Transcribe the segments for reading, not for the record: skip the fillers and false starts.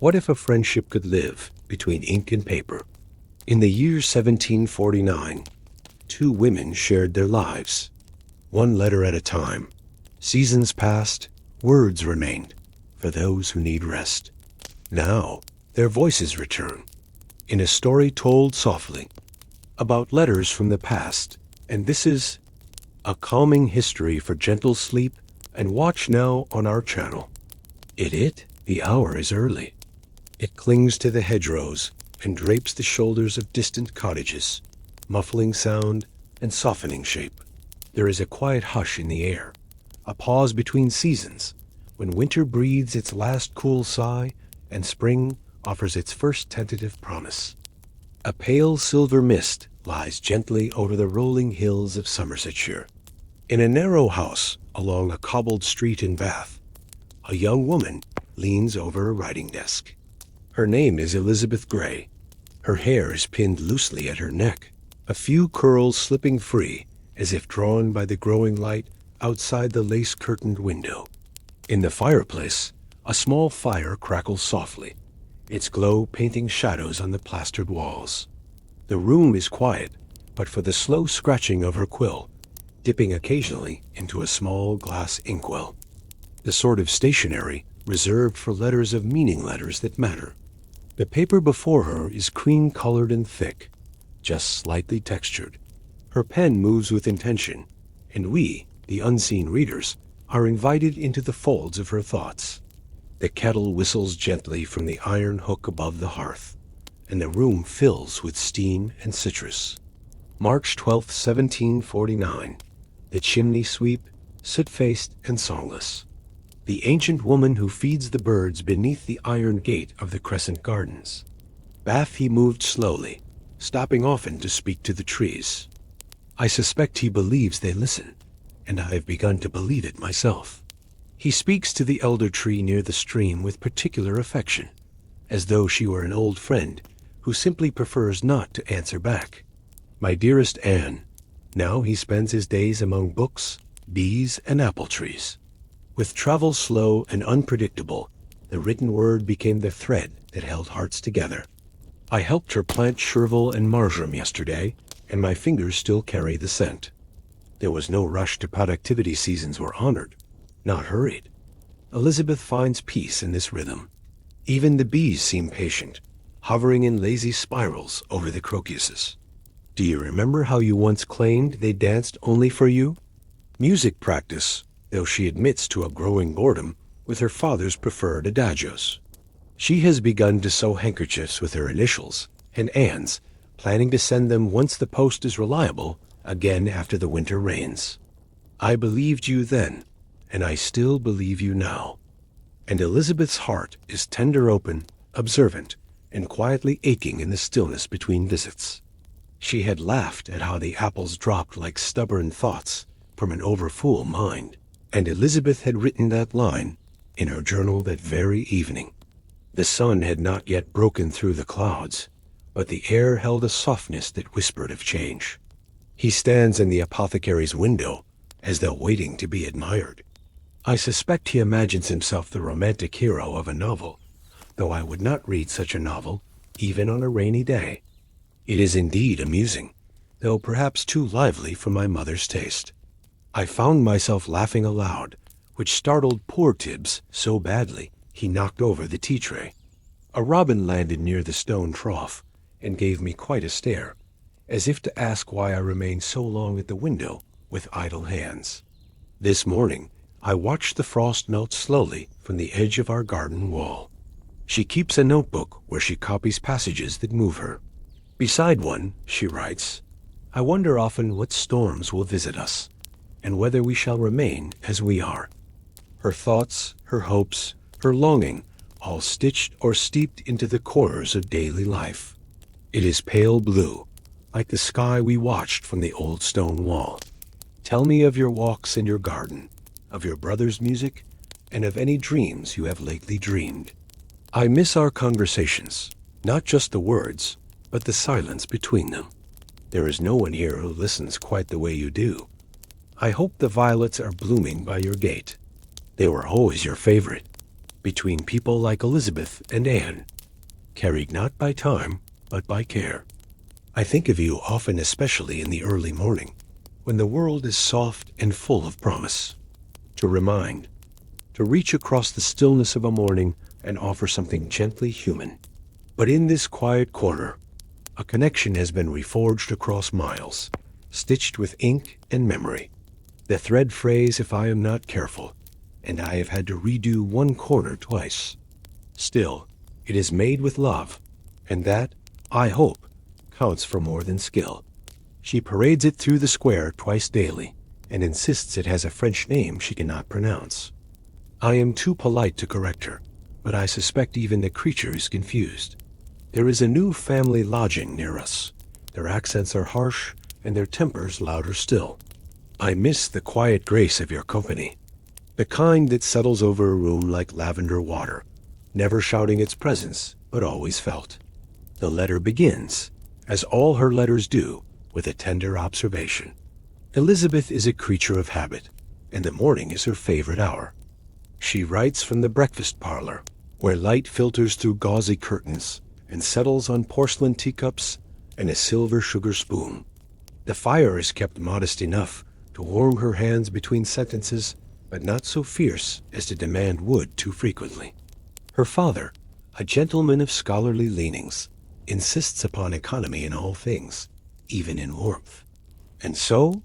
What if a friendship could live between ink and paper? In the year 1749, two women shared their lives, one letter at a time. Seasons passed, words remained for those who need rest. Now, their voices return in a story told softly about letters from the past, and this is a calming history for gentle sleep. And watch now on our channel. The hour is early. It clings to the hedgerows and drapes the shoulders of distant cottages, muffling sound and softening shape. There is a quiet hush in the air, a pause between seasons, when winter breathes its last cool sigh and spring offers its first tentative promise. A pale silver mist lies gently over the rolling hills of Somersetshire. In a narrow house along a cobbled street in Bath, a young woman leans over a writing desk. Her name is Elisabeth Gray. Her hair is pinned loosely at her neck, a few curls slipping free as if drawn by the growing light outside the lace-curtained window. In the fireplace, a small fire crackles softly, its glow painting shadows on the plastered walls. The room is quiet, but for the slow scratching of her quill, dipping occasionally into a small glass inkwell, the sort of stationery reserved for letters of meaning, letters that matter. The paper before her is cream-colored and thick, just slightly textured. Her pen moves with intention, and we, the unseen readers, are invited into the folds of her thoughts. The kettle whistles gently from the iron hook above the hearth, and the room fills with steam and citrus. March 12, 1749. The chimney sweep, soot-faced and songless. The ancient woman who feeds the birds beneath the iron gate of the Crescent Gardens. Bath he moved slowly, stopping often to speak to the trees. I suspect he believes they listen, and I have begun to believe it myself. He speaks to the elder tree near the stream with particular affection, as though she were an old friend who simply prefers not to answer back. My dearest Anne. Now he spends his days among books, bees, and apple trees. With travel slow and unpredictable, the written word became the thread that held hearts together. I helped her plant chervil and marjoram yesterday, and my fingers still carry the scent. There was no rush to productivity. Seasons were honored, not hurried. Elisabeth finds peace in this rhythm. Even the bees seem patient, hovering in lazy spirals over the crocuses. Do you remember how you once claimed they danced only for you? Music practice, though she admits to a growing boredom with her father's preferred adagios. She has begun to sew handkerchiefs with her initials and Anne's, planning to send them once the post is reliable again after the winter rains. I believed you then, and I still believe you now. And Elisabeth's heart is tender, open, observant, and quietly aching in the stillness between visits. She had laughed at how the apples dropped like stubborn thoughts from an overfull mind, and Elisabeth had written that line in her journal that very evening. The sun had not yet broken through the clouds, but the air held a softness that whispered of change. He stands in the apothecary's window as though waiting to be admired. I suspect he imagines himself the romantic hero of a novel, though I would not read such a novel even on a rainy day. It is indeed amusing, though perhaps too lively for my mother's taste. I found myself laughing aloud, which startled poor Tibbs so badly he knocked over the tea tray. A robin landed near the stone trough and gave me quite a stare, as if to ask why I remained so long at the window with idle hands. This morning I watched the frost melt slowly from the edge of our garden wall. She keeps a notebook where she copies passages that move her. Beside one, she writes, I wonder often what storms will visit us, and whether we shall remain as we are. Her thoughts, her hopes, her longing, all stitched or steeped into the corners of daily life. It is pale blue, like the sky we watched from the old stone wall. Tell me of your walks in your garden, of your brother's music, and of any dreams you have lately dreamed. I miss our conversations, not just the words, but the silence between them. There is no one here who listens quite the way you do. I hope the violets are blooming by your gate. They were always your favorite. between people like Elisabeth and Anne, carried not by time, but by care. I think of you often, especially in the early morning, when the world is soft and full of promise. To remind, to reach across the stillness of a morning and offer something gently human. But in this quiet corner, a connection has been reforged across miles, stitched with ink and memory. The thread frays if I am not careful, and I have had to redo one corner twice. Still, it is made with love, and that, I hope, counts for more than skill. She parades it through the square twice daily, and insists it has a French name she cannot pronounce. I am too polite to correct her, but I suspect even the creature is confused. There is a new family lodging near us. Their accents are harsh, and their tempers louder still. I miss the quiet grace of your company, the kind that settles over a room like lavender water, never shouting its presence, but always felt. The letter begins, as all her letters do, with a tender observation. Elisabeth is a creature of habit, and the morning is her favorite hour. She writes from the breakfast parlor, where light filters through gauzy curtains and settles on porcelain teacups and a silver sugar spoon. The fire is kept modest enough to warm her hands between sentences, but not so fierce as to demand wood too frequently. Her father, a gentleman of scholarly leanings, insists upon economy in all things, even in warmth. And so,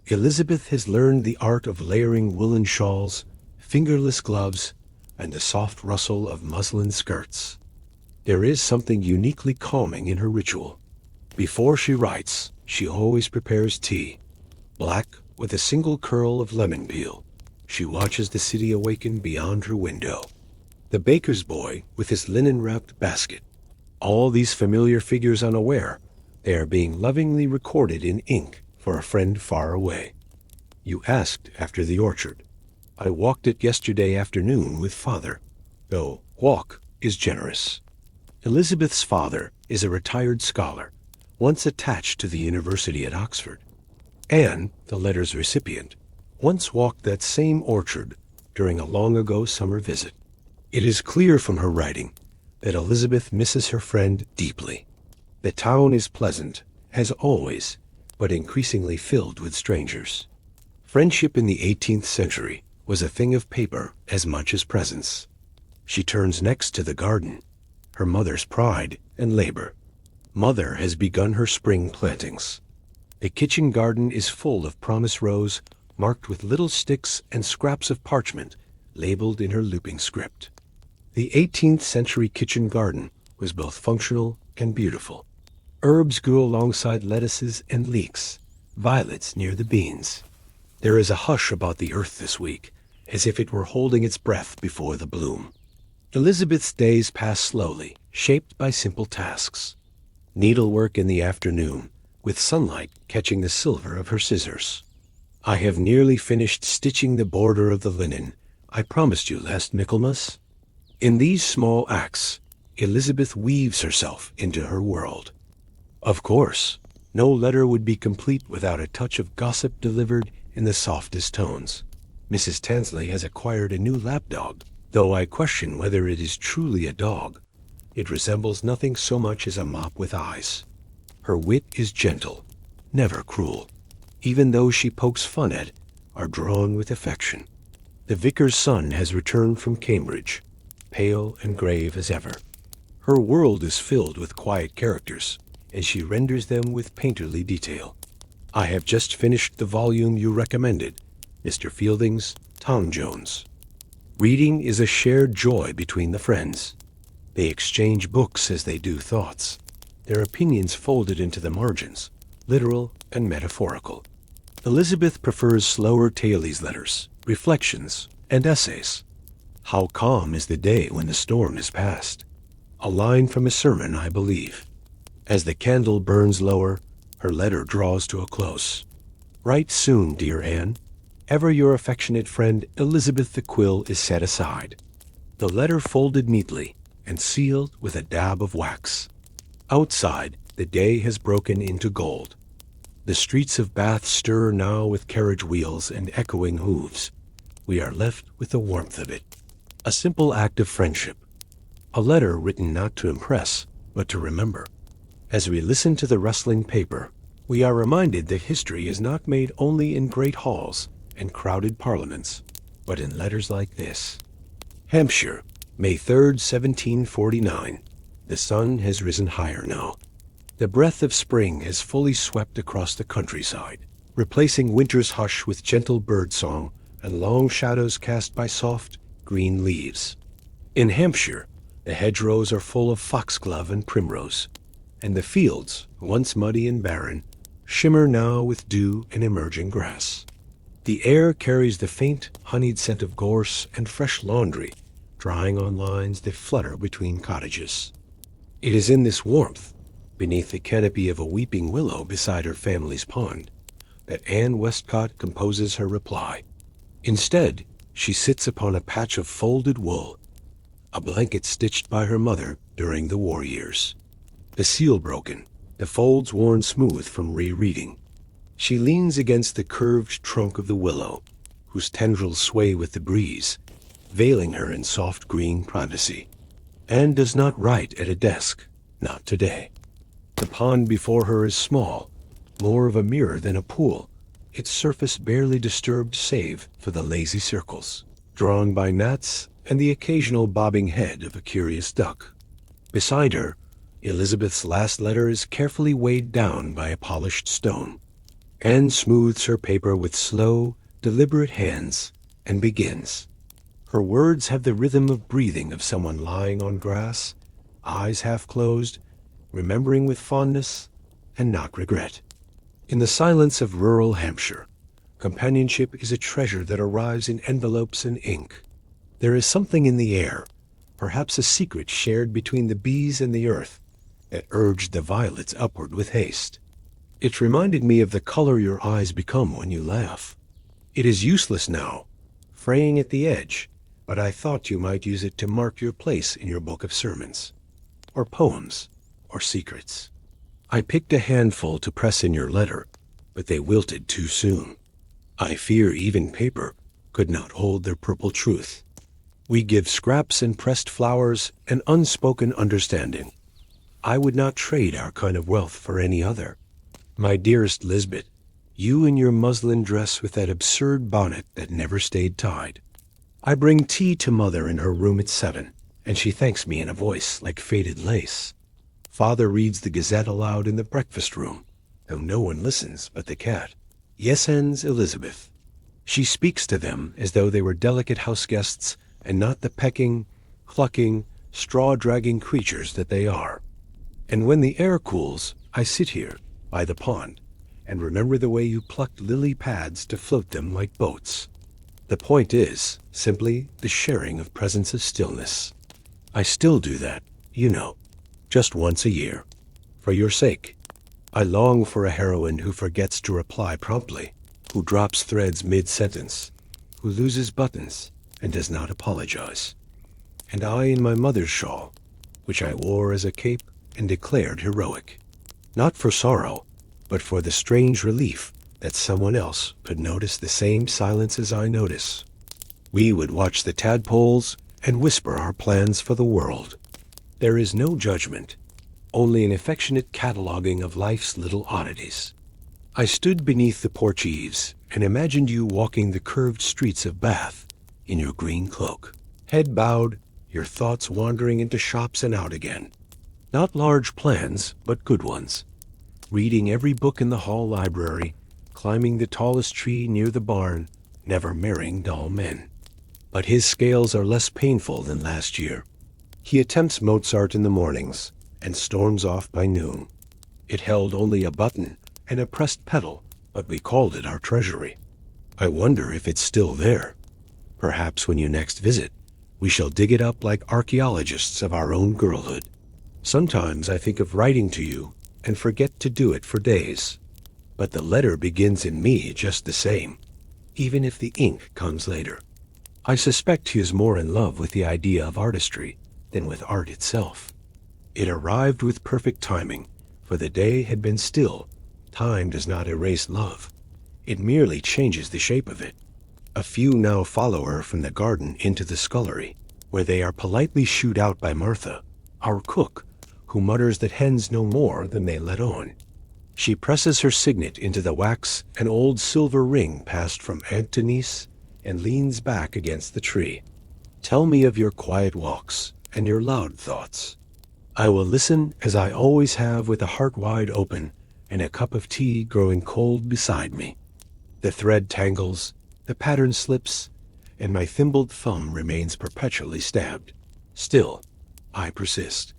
Elisabeth has learned the art of layering woolen shawls, fingerless gloves, and the soft rustle of muslin skirts. There is something uniquely calming in her ritual. Before she writes, she always prepares tea, black with a single curl of lemon peel. She watches the city awaken beyond her window. The baker's boy with his linen-wrapped basket. All these familiar figures unaware, they are being lovingly recorded in ink for a friend far away. You asked after the orchard. I walked it yesterday afternoon with father, though walk is generous. Elisabeth's father is a retired scholar, once attached to the university at Oxford. Anne, the letter's recipient, once walked that same orchard during a long-ago summer visit. It is clear from her writing that Elisabeth misses her friend deeply. The town is pleasant, as always, but increasingly filled with strangers. Friendship in the 18th century was a thing of paper as much as presence. She turns next to the garden, her mother's pride and labor. Mother has begun her spring plantings. The kitchen garden is full of promise rows marked with little sticks and scraps of parchment labeled in her looping script. The 18th century kitchen garden was both functional and beautiful. Herbs grew alongside lettuces and leeks, violets near the beans. There is a hush about the earth this week, as if it were holding its breath before the bloom. Elisabeth's days pass slowly, shaped by simple tasks. Needlework in the afternoon, with sunlight catching the silver of her scissors. I have nearly finished stitching the border of the linen I promised you last Michaelmas. In these small acts, Elisabeth weaves herself into her world. Of course, no letter would be complete without a touch of gossip delivered in the softest tones. Mrs. Tansley has acquired a new lapdog, though I question whether it is truly a dog. It resembles nothing so much as a mop with eyes. Her wit is gentle, never cruel. Even those she pokes fun at are drawn with affection. The vicar's son has returned from Cambridge, pale and grave as ever. Her world is filled with quiet characters, and she renders them with painterly detail. I have just finished the volume you recommended, Mr. Fielding's Tom Jones. Reading is a shared joy between the friends. They exchange books as they do thoughts, their opinions folded into the margins, literal and metaphorical. Elisabeth prefers slower Taylor's letters, reflections, and essays. How calm is the day when the storm is past. A line from a sermon, I believe. As the candle burns lower, her letter draws to a close. Write soon, dear Anne. Ever your affectionate friend, Elisabeth. The quill is set aside. The letter folded neatly and sealed with a dab of wax. Outside, the day has broken into gold. The streets of Bath stir now with carriage wheels and echoing hooves. We are left with the warmth of it. A simple act of friendship. A letter written not to impress, but to remember. As we listen to the rustling paper, we are reminded that history is not made only in great halls and crowded parliaments, but in letters like this. Hampshire, May 3rd, 1749. The sun has risen higher now. The breath of spring has fully swept across the countryside, replacing winter's hush with gentle bird song and long shadows cast by soft, green leaves. In Hampshire, the hedgerows are full of foxglove and primrose, and the fields, once muddy and barren, shimmer now with dew and emerging grass. The air carries the faint, honeyed scent of gorse and fresh laundry, drying on lines that flutter between cottages. It is in this warmth, beneath the canopy of a weeping willow beside her family's pond, that Anne Westcott composes her reply. Instead, she sits upon a patch of folded wool, a blanket stitched by her mother during the war years. The seal broken, the folds worn smooth from rereading. She leans against the curved trunk of the willow, whose tendrils sway with the breeze, veiling her in soft green privacy. Anne does not write at a desk, not today. The pond before her is small, more of a mirror than a pool, its surface barely disturbed save for the lazy circles, drawn by gnats and the occasional bobbing head of a curious duck. Beside her, Elisabeth's last letter is carefully weighed down by a polished stone. Anne smooths her paper with slow, deliberate hands and begins. Her words have the rhythm of breathing of someone lying on grass, eyes half closed, remembering with fondness and not regret. In the silence of rural Hampshire, companionship is a treasure that arrives in envelopes and ink. There is something in the air, perhaps a secret shared between the bees and the earth, that urged the violets upward with haste. It reminded me of the color your eyes become when you laugh. It is useless now, fraying at the edge, but I thought you might use it to mark your place in your book of sermons, or poems, or secrets. I picked a handful to press in your letter, but they wilted too soon. I fear even paper could not hold their purple truth. We give scraps and pressed flowers an unspoken understanding. I would not trade our kind of wealth for any other. My dearest Lisbeth, you in your muslin dress with that absurd bonnet that never stayed tied. I bring tea to Mother in her room at 7, and she thanks me in a voice like faded lace. Father reads the Gazette aloud in the breakfast room, though no one listens but the cat. Yes, ends Elisabeth. She speaks to them as though they were delicate house guests and not the pecking, clucking, straw-dragging creatures that they are. And when the air cools, I sit here, by the pond, and remember the way you plucked lily pads to float them like boats. The point is, simply, the sharing of presence of stillness. I still do that, you know, just once a year. For your sake. I long for a heroine who forgets to reply promptly, who drops threads mid-sentence, who loses buttons, and does not apologize. And I in my mother's shawl, which I wore as a cape and declared heroic, not for sorrow, but for the strange relief that someone else could notice the same silence as I notice. We would watch the tadpoles and whisper our plans for the world. There is no judgment, only an affectionate cataloging of life's little oddities. I stood beneath the porch eaves and imagined you walking the curved streets of Bath in your green cloak, head bowed, your thoughts wandering into shops and out again. Not large plans, but good ones. Reading every book in the hall library, climbing the tallest tree near the barn, never marrying dull men. But his scales are less painful than last year. He attempts Mozart in the mornings and storms off by noon. It held only a button and a pressed pedal, but we called it our treasury. I wonder if it's still there. Perhaps when you next visit, we shall dig it up like archaeologists of our own girlhood. Sometimes I think of writing to you and forget to do it for days. But the letter begins in me just the same, even if the ink comes later. I suspect he is more in love with the idea of artistry than with art itself. It arrived with perfect timing, for the day had been still. Time does not erase love. It merely changes the shape of it. A few now follow her from the garden into the scullery. where they are politely shooed out by Martha, our cook, who mutters that hens know more than they let on. She presses her signet into the wax, an old silver ring passed from Aunt Denise, and leans back against the tree. Tell me of your quiet walks and your loud thoughts. I will listen as I always have, with a heart wide open and a cup of tea growing cold beside me. The thread tangles, the pattern slips, and my thimbled thumb remains perpetually stabbed. Still, I persist.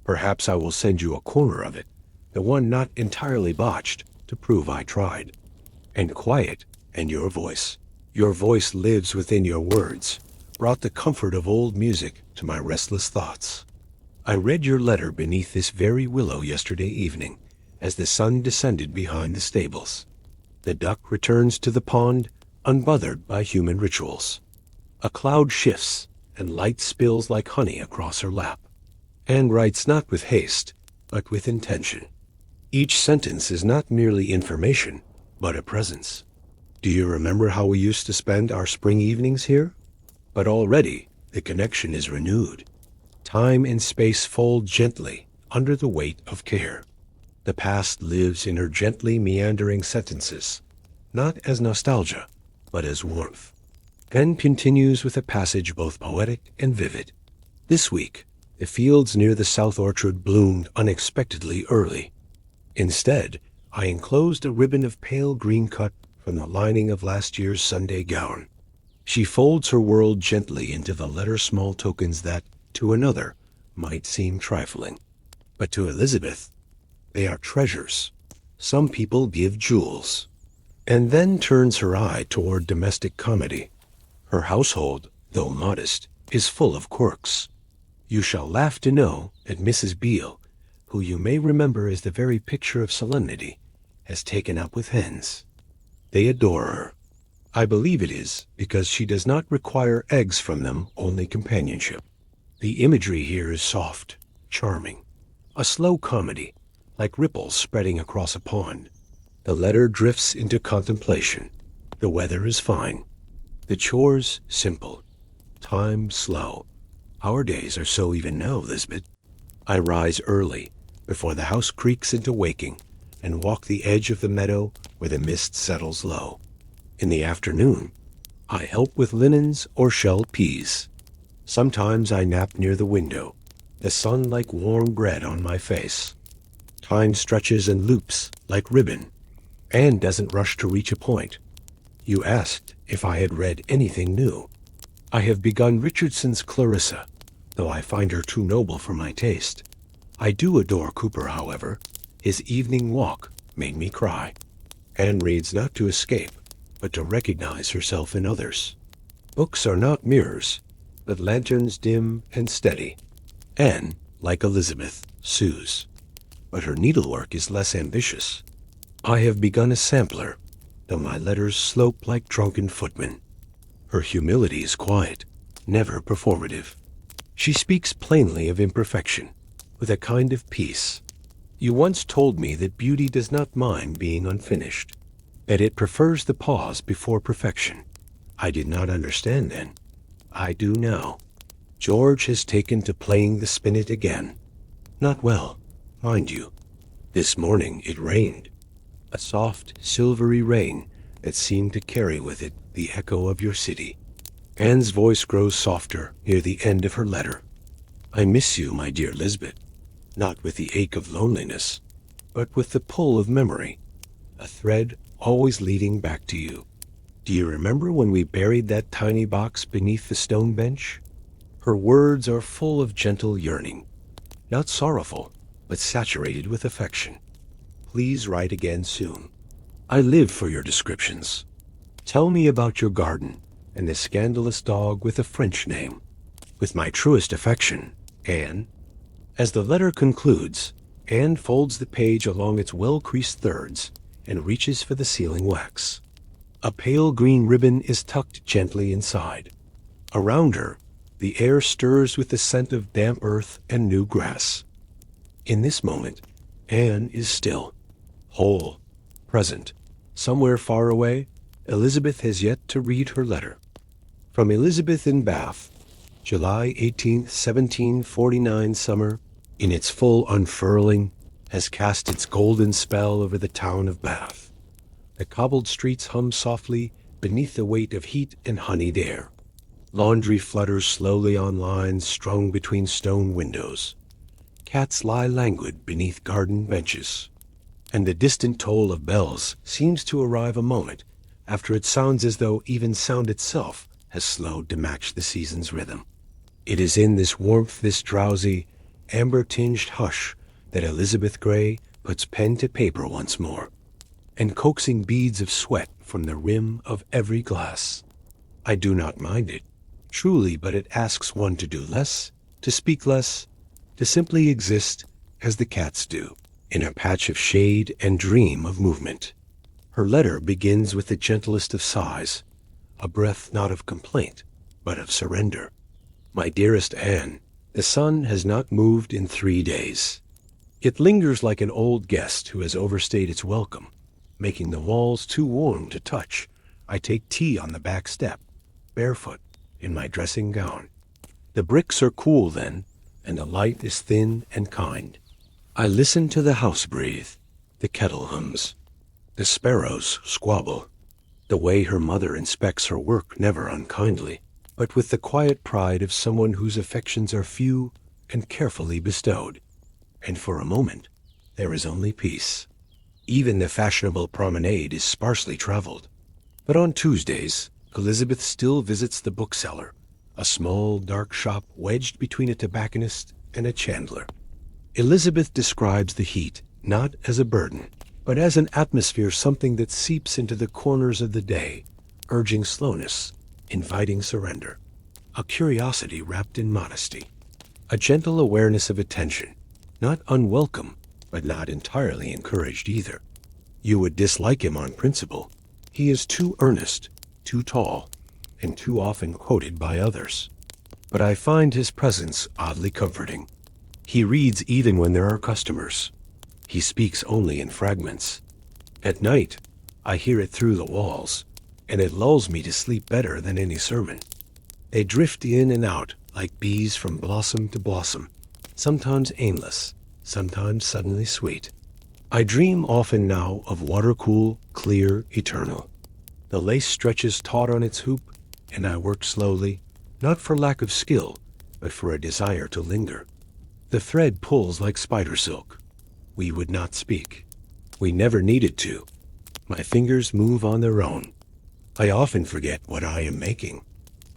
Perhaps I will send you a corner of it, the one not entirely botched, to prove I tried. And quiet, and your voice. Your voice lives within your words, brought the comfort of old music to my restless thoughts. I read your letter beneath this very willow yesterday evening, as the sun descended behind the stables. The duck returns to the pond, unbothered by human rituals. A cloud shifts, and light spills like honey across her lap. Anne writes not with haste, but with intention. Each sentence is not merely information, but a presence. Do you remember how we used to spend our spring evenings here? But already the connection is renewed. Time and space fold gently under the weight of care. The past lives in her gently meandering sentences, not as nostalgia, but as warmth. Anne continues with a passage both poetic and vivid. This week, the fields near the south orchard bloomed unexpectedly early. Instead, I enclosed a ribbon of pale green cut from the lining of last year's Sunday gown. She folds her world gently into the letter-small tokens that, to another, might seem trifling. But to Elisabeth, they are treasures. Some people give jewels. And then turns her eye toward domestic comedy. Her household, though modest, is full of quirks. You shall laugh to know that Mrs. Beale, who you may remember as the very picture of solemnity, has taken up with hens. They adore her. I believe it is because she does not require eggs from them, only companionship. The imagery here is soft, charming, a slow comedy, like ripples spreading across a pond. The letter drifts into contemplation. The weather is fine. The chores simple. Time slow. Our days are so even now, Lisbeth. I rise early, before the house creaks into waking, and walk the edge of the meadow where the mist settles low. In the afternoon, I help with linens or shelled peas. Sometimes I nap near the window, the sun like warm bread on my face. Time stretches and loops like ribbon. Anne doesn't rush to reach a point. You asked if I had read anything new. I have begun Richardson's Clarissa, though I find her too noble for my taste. I do adore Cooper, however. His evening walk made me cry. Anne reads not to escape, but to recognize herself in others. Books are not mirrors, but lanterns dim and steady. Anne, like Elisabeth, sues, but her needlework is less ambitious. I have begun a sampler, though my letters slope like drunken footmen. Her humility is quiet, never performative. She speaks plainly of imperfection, with a kind of peace. You once told me that beauty does not mind being unfinished, that it prefers the pause before perfection. I did not understand then. I do now. George has taken to playing the spinet again. Not well, mind you. This morning it rained. A soft, silvery rain that seemed to carry with it the echo of your city. Anne's voice grows softer near the end of her letter. I miss you, my dear Lisbeth, not with the ache of loneliness, but with the pull of memory, a thread always leading back to you. Do you remember when we buried that tiny box beneath the stone bench? Her words are full of gentle yearning, not sorrowful, but saturated with affection. Please write again soon. I live for your descriptions. Tell me about your garden and the scandalous dog with a French name. With my truest affection, Anne. As the letter concludes, Anne folds the page along its well-creased thirds and reaches for the sealing wax. A pale green ribbon is tucked gently inside. Around her, the air stirs with the scent of damp earth and new grass. In this moment, Anne is still, whole, present. Somewhere far away, Elisabeth has yet to read her letter. From Elisabeth in Bath, July 18th, 1749 summer, in its full unfurling, has cast its golden spell over the town of Bath. The cobbled streets hum softly beneath the weight of heat and honeyed air. Laundry flutters slowly on lines strung between stone windows. Cats lie languid beneath garden benches. And the distant toll of bells seems to arrive a moment after it sounds as though even sound itself has slowed to match the season's rhythm. It is in this warmth, this drowsy, amber-tinged hush that Elizabeth Gray puts pen to paper once more, and coaxing beads of sweat from the rim of every glass. I do not mind it, truly, but it asks one to do less, to speak less, to simply exist as the cats do, in a patch of shade and dream of movement. Her letter begins with the gentlest of sighs, a breath not of complaint, but of surrender. My dearest Anne, the sun has not moved in 3 days. It lingers like an old guest who has overstayed its welcome, making the walls too warm to touch. I take tea on the back step, barefoot, in my dressing gown. The bricks are cool then, and the light is thin and kind. I listen to the house breathe, the kettle hums, the sparrows squabble, the way her mother inspects her work never unkindly, but with the quiet pride of someone whose affections are few and carefully bestowed. And for a moment, there is only peace. Even the fashionable promenade is sparsely traveled. But on Tuesdays, Elizabeth still visits the bookseller, a small, dark shop wedged between a tobacconist and a chandler. Elizabeth describes the heat not as a burden, but as an atmosphere, something that seeps into the corners of the day, urging slowness, inviting surrender, a curiosity wrapped in modesty, a gentle awareness of attention, not unwelcome, but not entirely encouraged either. You would dislike him on principle. He is too earnest, too tall, and too often quoted by others. But I find his presence oddly comforting. He reads even when there are customers. He speaks only in fragments. At night, I hear it through the walls, and it lulls me to sleep better than any sermon. They drift in and out like bees from blossom to blossom, sometimes aimless, sometimes suddenly sweet. I dream often now of water-cool, clear, eternal. The lace stretches taut on its hoop, and I work slowly, not for lack of skill, but for a desire to linger. The thread pulls like spider silk. We would not speak. We never needed to. My fingers move on their own. I often forget what I am making,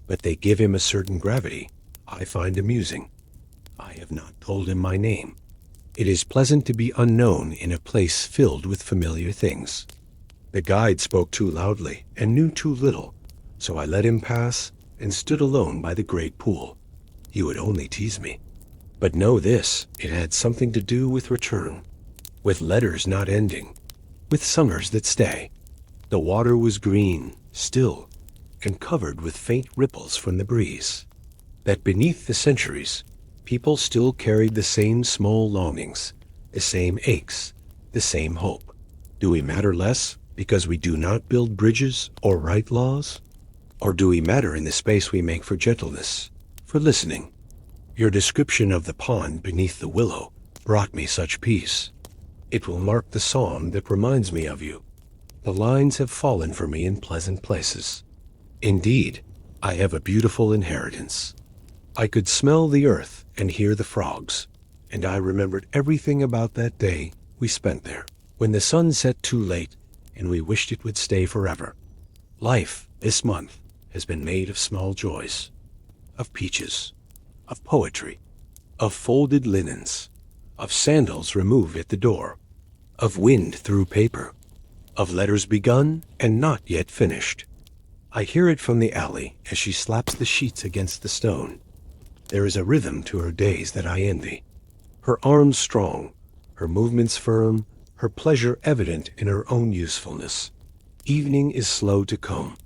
but they give him a certain gravity I find amusing. I have not told him my name. It is pleasant to be unknown in a place filled with familiar things. The guide spoke too loudly and knew too little, so I let him pass and stood alone by the great pool. He would only tease me. But know this, it had something to do with return, with letters not ending, with summers that stay. The water was green, still, and covered with faint ripples from the breeze. That beneath the centuries, people still carried the same small longings, the same aches, the same hope. Do we matter less because we do not build bridges or write laws? Or do we matter in the space we make for gentleness, for listening? Your description of the pond beneath the willow brought me such peace. It will mark the psalm that reminds me of you. The lines have fallen for me in pleasant places. Indeed, I have a beautiful inheritance. I could smell the earth and hear the frogs, and I remembered everything about that day we spent there, when the sun set too late and we wished it would stay forever. Life, this month, has been made of small joys, of peaches, of poetry, of folded linens, of sandals removed at the door, of wind through paper, of letters begun and not yet finished. I hear it from the alley as she slaps the sheets against the stone. There is a rhythm to her days that I envy. Her arms strong, her movements firm, her pleasure evident in her own usefulness. Evening is slow to come,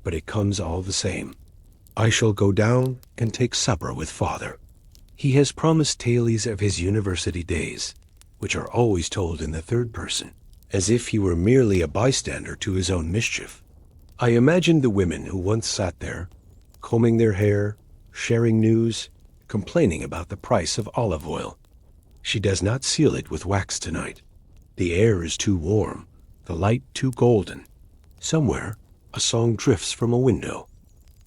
but it comes all the same. I shall go down and take supper with father. He has promised tales of his university days, which are always told in the third person, as if he were merely a bystander to his own mischief. I imagined the women who once sat there, combing their hair, sharing news, complaining about the price of olive oil. She does not seal it with wax tonight. The air is too warm, the light too golden. Somewhere, a song drifts from a window.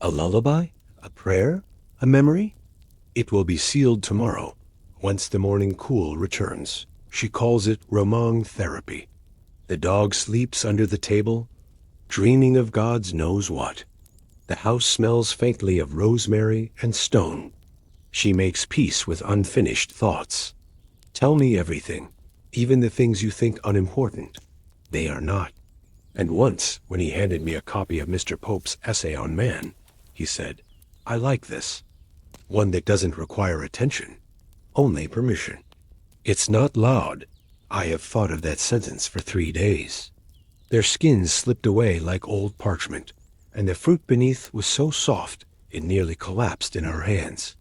A lullaby? A prayer? A memory? It will be sealed tomorrow, once the morning cool returns. She calls it roman therapy. The dog sleeps under the table, dreaming of God's knows what. The house smells faintly of rosemary and stone. She makes peace with unfinished thoughts. Tell me everything, even the things you think unimportant. They are not. And once, when he handed me a copy of Mr. Pope's essay on man, he said, I like this. One that doesn't require attention, only permission. It's not loud. I have thought of that sentence for 3 days. Their skins slipped away like old parchment, and the fruit beneath was so soft it nearly collapsed in our hands.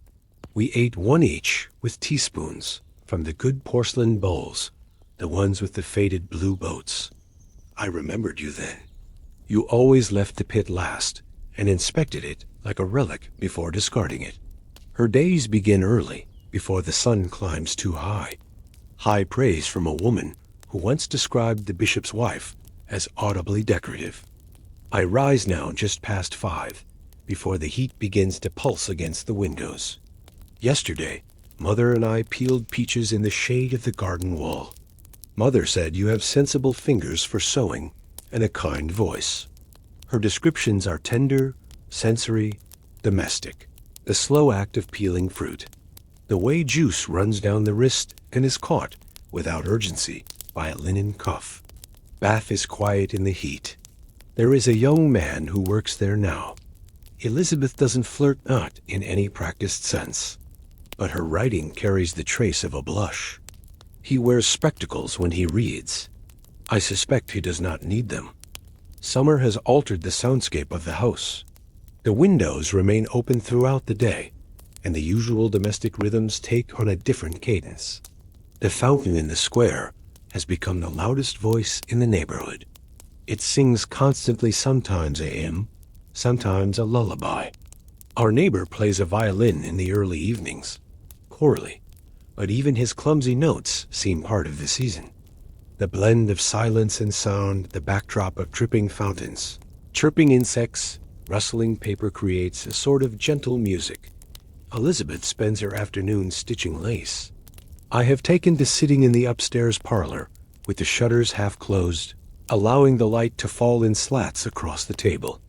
We ate one each with teaspoons from the good porcelain bowls, the ones with the faded blue boats. I remembered you then. You always left the pit last and inspected it like a relic before discarding it. Her days begin early, before the sun climbs too high. High praise from a woman who once described the bishop's wife as audibly decorative. I rise now just past 5, before the heat begins to pulse against the windows. Yesterday, Mother and I peeled peaches in the shade of the garden wall. Mother said you have sensible fingers for sewing and a kind voice. Her descriptions are tender, sensory, domestic. The slow act of peeling fruit. The way juice runs down the wrist and is caught, without urgency, by a linen cuff. Bath is quiet in the heat. There is a young man who works there now. Elisabeth doesn't flirt not in any practiced sense, but her writing carries the trace of a blush. He wears spectacles when he reads. I suspect he does not need them. Summer has altered the soundscape of the house. The windows remain open throughout the day, and the usual domestic rhythms take on a different cadence. The fountain in the square has become the loudest voice in the neighborhood. It sings constantly, sometimes a hymn, sometimes a lullaby. Our neighbor plays a violin in the early evenings, poorly, but even his clumsy notes seem part of the season. The blend of silence and sound, the backdrop of dripping fountains, chirping insects, rustling paper creates a sort of gentle music. Elisabeth spends her afternoons stitching lace. I have taken to sitting in the upstairs parlor, with the shutters half closed, allowing the light to fall in slats across the table.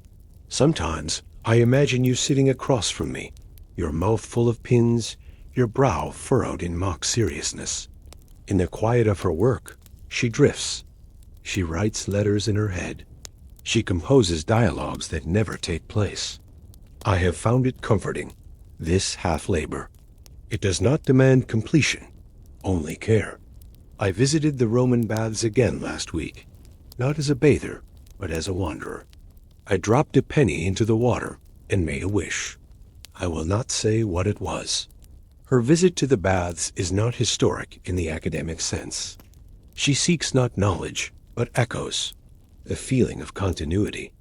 Sometimes I imagine you sitting across from me, your mouth full of pins, your brow furrowed in mock seriousness. In the quiet of her work, she drifts. She writes letters in her head. She composes dialogues that never take place. I have found it comforting, this half-labor. It does not demand completion, only care. I visited the Roman baths again last week, not as a bather, but as a wanderer. I dropped a penny into the water and made a wish. I will not say what it was. Her visit to the baths is not historic in the academic sense. She seeks not knowledge, but echoes, the feeling of continuity.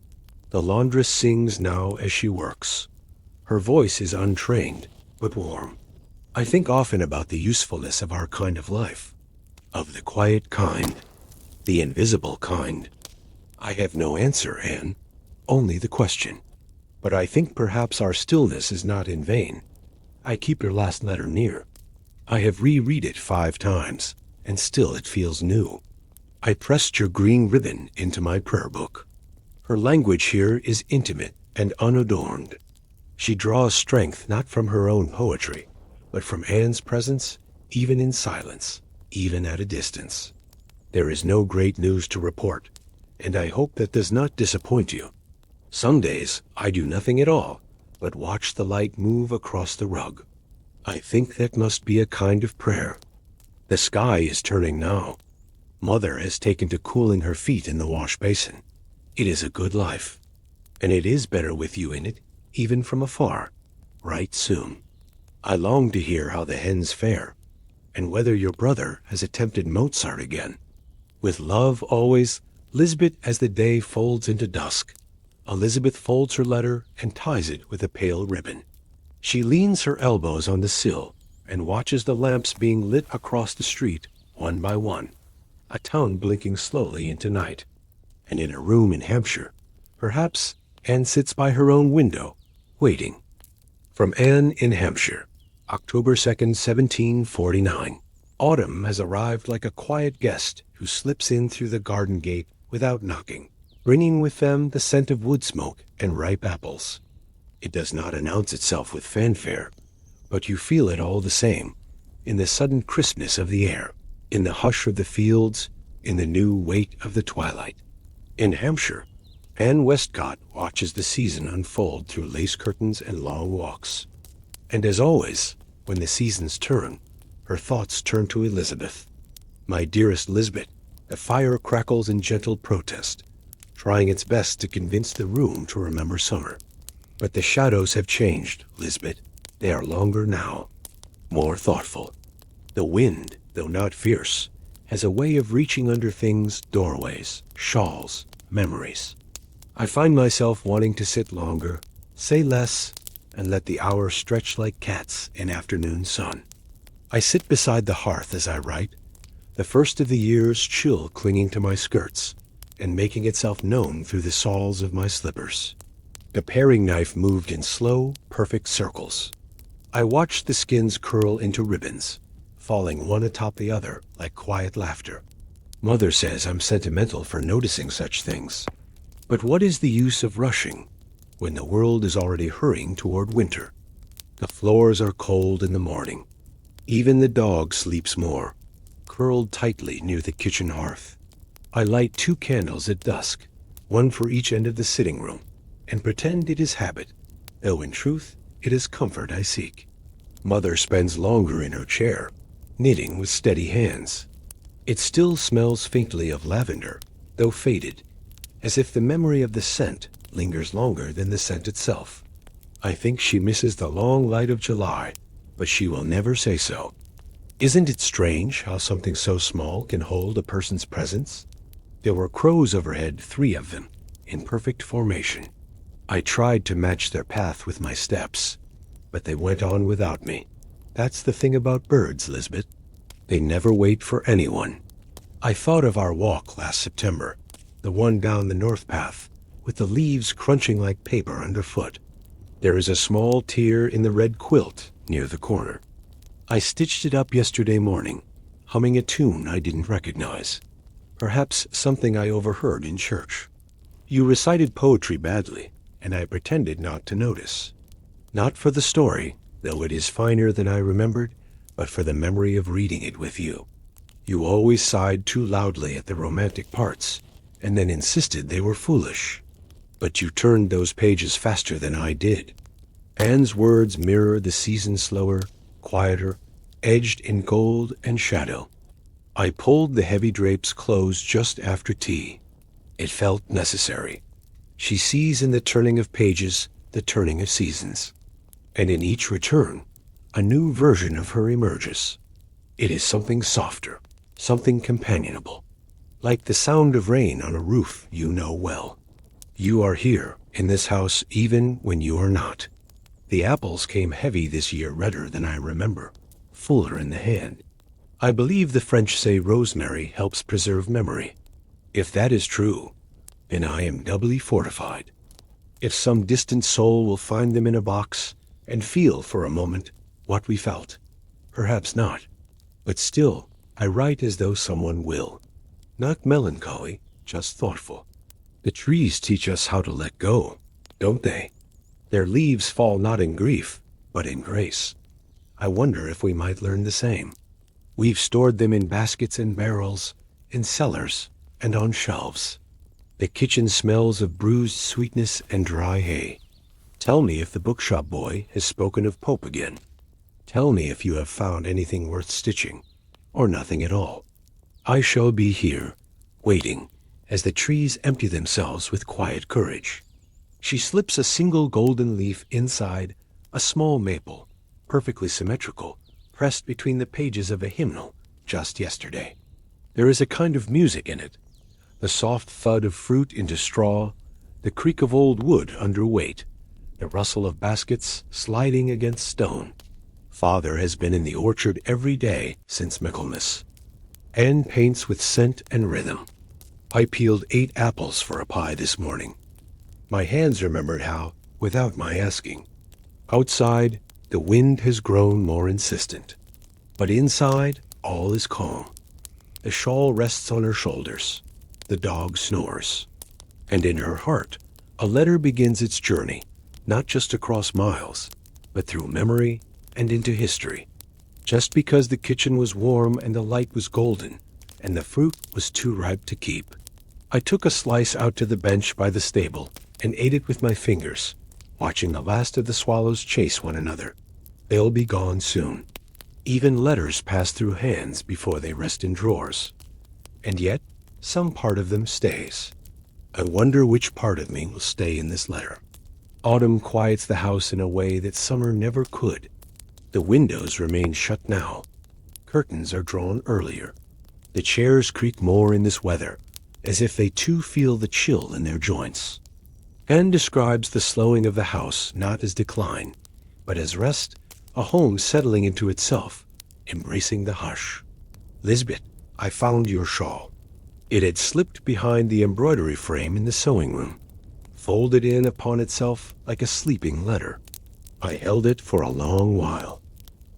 The laundress sings now as she works. Her voice is untrained, but warm. I think often about the usefulness of our kind of life, of the quiet kind, the invisible kind. I have no answer, Anne, only the question. But I think perhaps our stillness is not in vain. I keep your last letter near. I have reread it 5 times, and still it feels new. I pressed your green ribbon into my prayer book. Her language here is intimate and unadorned. She draws strength not from her own poetry, but from Anne's presence, even in silence, even at a distance. There is no great news to report, and I hope that does not disappoint you. Some days I do nothing at all, but watch the light move across the rug. I think that must be a kind of prayer. The sky is turning now. Mother has taken to cooling her feet in the wash basin. It is a good life, and it is better with you in it, even from afar, right soon. I long to hear how the hens fare, and whether your brother has attempted Mozart again. With love always, Lisbeth, as the day folds into dusk. Elisabeth folds her letter and ties it with a pale ribbon. She leans her elbows on the sill and watches the lamps being lit across the street, one by one, a town blinking slowly into night. And in a room in Hampshire, perhaps, Anne sits by her own window, waiting. From Anne in Hampshire, October 2nd, 1749. Autumn has arrived like a quiet guest who slips in through the garden gate without knocking, bringing with them the scent of wood smoke and ripe apples. It does not announce itself with fanfare, but you feel it all the same, in the sudden crispness of the air, in the hush of the fields, in the new weight of the twilight. In Hampshire, Anne Westcott watches the season unfold through lace curtains and long walks. And as always, when the seasons turn, her thoughts turn to Elisabeth. My dearest Lisbeth, the fire crackles in gentle protest, trying its best to convince the room to remember summer. But the shadows have changed, Lisbeth. They are longer now, more thoughtful. The wind, though not fierce, has a way of reaching under things, doorways, shawls, memories. I find myself wanting to sit longer, say less, and let the hours stretch like cats in afternoon sun. I sit beside the hearth as I write, the first of the year's chill clinging to my skirts and making itself known through the soles of my slippers. The paring knife moved in slow, perfect circles. I watched the skins curl into ribbons, falling one atop the other like quiet laughter. Mother says I'm sentimental for noticing such things. But what is the use of rushing when the world is already hurrying toward winter? The floors are cold in the morning. Even the dog sleeps more, curled tightly near the kitchen hearth. I light 2 candles at dusk, one for each end of the sitting room, and pretend it is habit, though in truth it is comfort I seek. Mother spends longer in her chair, knitting with steady hands. It still smells faintly of lavender, though faded, as if the memory of the scent lingers longer than the scent itself. I think she misses the long light of July, but she will never say so. Isn't it strange how something so small can hold a person's presence? There were crows overhead, 3 of them, in perfect formation. I tried to match their path with my steps, but they went on without me. That's the thing about birds, Lisbeth. They never wait for anyone. I thought of our walk last September, the one down the north path, with the leaves crunching like paper underfoot. There is a small tear in the red quilt near the corner. I stitched it up yesterday morning, humming a tune I didn't recognize. Perhaps something I overheard in church. You recited poetry badly, and I pretended not to notice. Not for the story, though it is finer than I remembered, but for the memory of reading it with you. You always sighed too loudly at the romantic parts, and then insisted they were foolish. But you turned those pages faster than I did. Anne's words mirror the season slower, quieter, edged in gold and shadow. I pulled the heavy drapes close just after tea. It felt necessary. She sees in the turning of pages the turning of seasons. And in each return, a new version of her emerges. It is something softer, something companionable, like the sound of rain on a roof you know well. You are here in this house even when you are not. The apples came heavy this year, redder than I remember, fuller in the hand. I believe the French say rosemary helps preserve memory. If that is true, then I am doubly fortified. If some distant soul will find them in a box and feel for a moment what we felt, perhaps not. But still, I write as though someone will. Not melancholy, just thoughtful. The trees teach us how to let go, don't they? Their leaves fall not in grief, but in grace. I wonder if we might learn the same. We've stored them in baskets and barrels, in cellars, and on shelves. The kitchen smells of bruised sweetness and dry hay. Tell me if the bookshop boy has spoken of Pope again. Tell me if you have found anything worth stitching, or nothing at all. I shall be here, waiting, as the trees empty themselves with quiet courage. She slips a single golden leaf inside a small maple, perfectly symmetrical, pressed between the pages of a hymnal just yesterday. There is a kind of music in it, the soft thud of fruit into straw, the creak of old wood under weight, the rustle of baskets sliding against stone. Father has been in the orchard every day since Michaelmas. Anne paints with scent and rhythm. I peeled 8 apples for a pie this morning. My hands remembered how, without my asking. Outside, the wind has grown more insistent. But inside, all is calm. The shawl rests on her shoulders. The dog snores. And in her heart, a letter begins its journey, not just across miles, but through memory and into history. Just because the kitchen was warm and the light was golden, and the fruit was too ripe to keep. I took a slice out to the bench by the stable and ate it with my fingers, watching the last of the swallows chase one another. They'll be gone soon. Even letters pass through hands before they rest in drawers. And yet, some part of them stays. I wonder which part of me will stay in this letter. Autumn quiets the house in a way that summer never could. The windows remain shut now. Curtains are drawn earlier. The chairs creak more in this weather, as if they too feel the chill in their joints. Anne describes the slowing of the house not as decline, but as rest, a home settling into itself, embracing the hush. Lisbeth, I found your shawl. It had slipped behind the embroidery frame in the sewing room, folded in upon itself like a sleeping letter. I held it for a long while.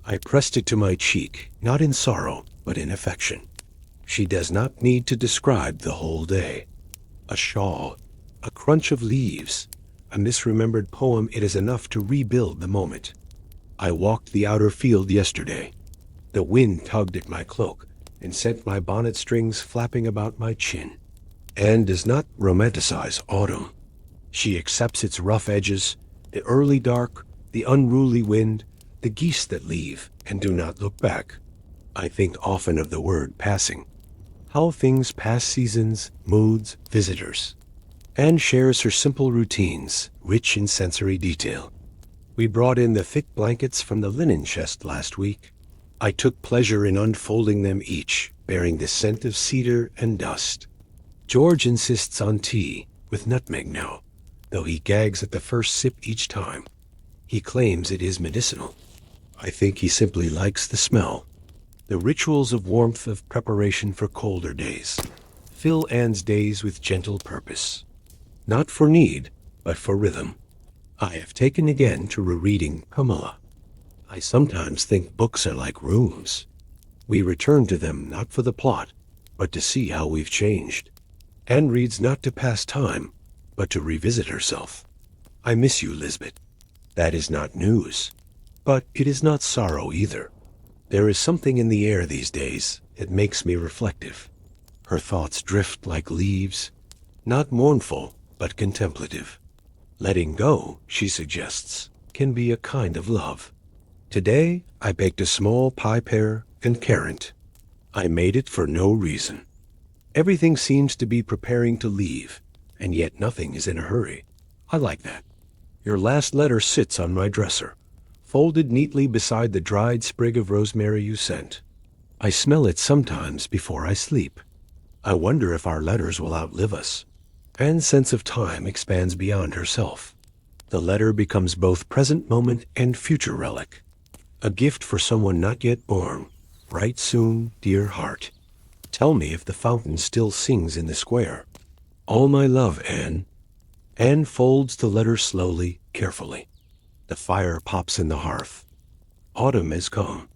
I pressed it to my cheek, not in sorrow, but in affection. She does not need to describe the whole day. A shawl, a crunch of leaves, a misremembered poem, it is enough to rebuild the moment. I walked the outer field yesterday. The wind tugged at my cloak and sent my bonnet strings flapping about my chin. Anne does not romanticize autumn. She accepts its rough edges, the early dark, the unruly wind, the geese that leave and do not look back. I think often of the word passing. How things pass seasons, moods, visitors. Anne shares her simple routines, rich in sensory detail. We brought in the thick blankets from the linen chest last week. I took pleasure in unfolding them each, bearing the scent of cedar and dust. George insists on tea, with nutmeg now, though he gags at the first sip each time. He claims it is medicinal. I think he simply likes the smell. The rituals of warmth of preparation for colder days fill Anne's days with gentle purpose. Not for need, but for rhythm. I have taken again to rereading Pamela. I sometimes think books are like rooms. We return to them not for the plot, but to see how we've changed. Anne reads not to pass time, but to revisit herself. I miss you, Lisbeth. That is not news, but it is not sorrow either. There is something in the air these days that makes me reflective. Her thoughts drift like leaves, not mournful, but contemplative. Letting go, she suggests, can be a kind of love. Today, I baked a small pie pear and carrot. I made it for no reason. Everything seems to be preparing to leave, and yet nothing is in a hurry. I like that. Your last letter sits on my dresser, folded neatly beside the dried sprig of rosemary you sent. I smell it sometimes before I sleep. I wonder if our letters will outlive us. Anne's sense of time expands beyond herself. The letter becomes both present moment and future relic. A gift for someone not yet born. Write soon, dear heart. Tell me if the fountain still sings in the square. All my love, Anne. Anne folds the letter slowly, carefully. The fire pops in the hearth. Autumn has come,